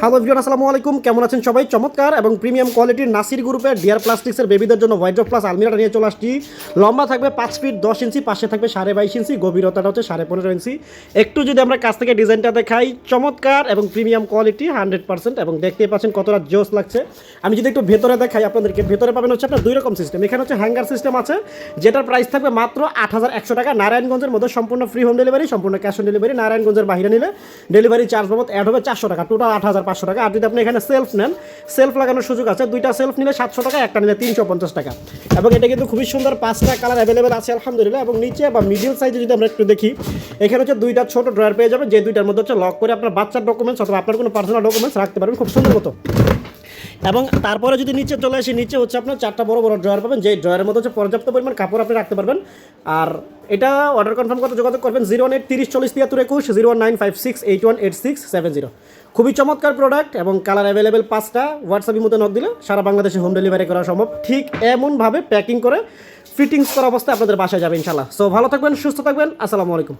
Hello everyone, আসসালামু আলাইকুম। কেমন আছেন সবাই? চমৎকার এবং প্রিমিয়াম কোয়ালিটির নাসির গ্রুপের ডিয়ার প্লাস্টিক্সের বেবিদের জন্য ওয়াইড্রপ প্লাস আলমিরাটা নিয়ে চলে আসছি। লম্বা থাকবে 5 ফিট 10 ইঞ্চি, পাশে থাকবে 22.5 ইঞ্চি, গভীরতাটা হচ্ছে 15.5 ইঞ্চি। একটু যদি আমরা কাছ থেকে ডিজাইনটা দেখাই, চমৎকার এবং প্রিমিয়াম কোয়ালিটি 100%, এবং দেখতেই পাচ্ছেন কতটা জোস লাগছে। আমি যদি একটু ভেতরে দেখাই আপনাদেরকে, ভেতরে পাবেন হচ্ছে আপনার দুই রকম সিস্টেম। এখানে হচ্ছে হ্যাঙ্গার সিস্টেম আছে, যেটার প্রাইস থাকবে মাত্র 8100 টাকা। নারায়ণগঞ্জের মধ্যে সম্পূর্ণ ফ্রি হোম ডেলিভারি, সম্পূর্ণ ক্যাশ অন ডেলিভারি। নারায়ণগঞ্জের বাইরে নিলে ডেলিভারি চার্জ বাবদ অ্যাড হবে 400 টাকা, টোটাল 8500 টাকা। আর যদি আপনি এখানে সেলফ নেন, সেলফ লাগানোর সুযোগ আছে। দুইটা সেলফ নিলে 700 টাকা, একটা নিলে 350 টাকা। এবং এটা কিন্তু খুবই সুন্দর, 5টা কালার অ্যাভেলেবেল আছে আলহামদুলিল্লাহ। এবং নিচে বা মিডিয়াম সাইজে যদি আমরা একটু দেখি, এখানে হচ্ছে দুইটা ছোট ড্রয়ার পেয়ে যাবেন, যে দুইটার মধ্যে হচ্ছে লক করে আপনার বাচ্চার ডকুমেন্টস অথবা আপনার কোনো পার্সোনাল ডকুমেন্টস রাখতে পারবেন খুব সুন্দর মতো। এবং তারপরে যদি নিচে চলে আসি, নিচে হচ্ছে আপনার 4টা বড় বড় ড্রয়ার পাবেন, যে ড্রয়ারের মধ্যে হচ্ছে পর্যাপ্ত পরিমাণ কাপড় আপনি রাখতে পারবেন। আর এটা অর্ডার কনফার্ম করতে যোগাযোগ করবেন 018 30 40 73 21, 01956 818670। খুবই চমৎকার প্রোডাক্ট এবং কালার অ্যাভেলেবেল 5টা। হোয়াটসঅ্যাপের মধ্যে নক দিলে সারা বাংলাদেশে হোম ডেলিভারি করা সম্ভব। ঠিক এমনভাবে প্যাকিং করে ফিটিংস করা অবস্থায় আপনাদের বাসায় যাবে ইনশাল্লাহ। সো ভালো থাকবেন, সুস্থ থাকবেন, আসসালামু আলাইকুম।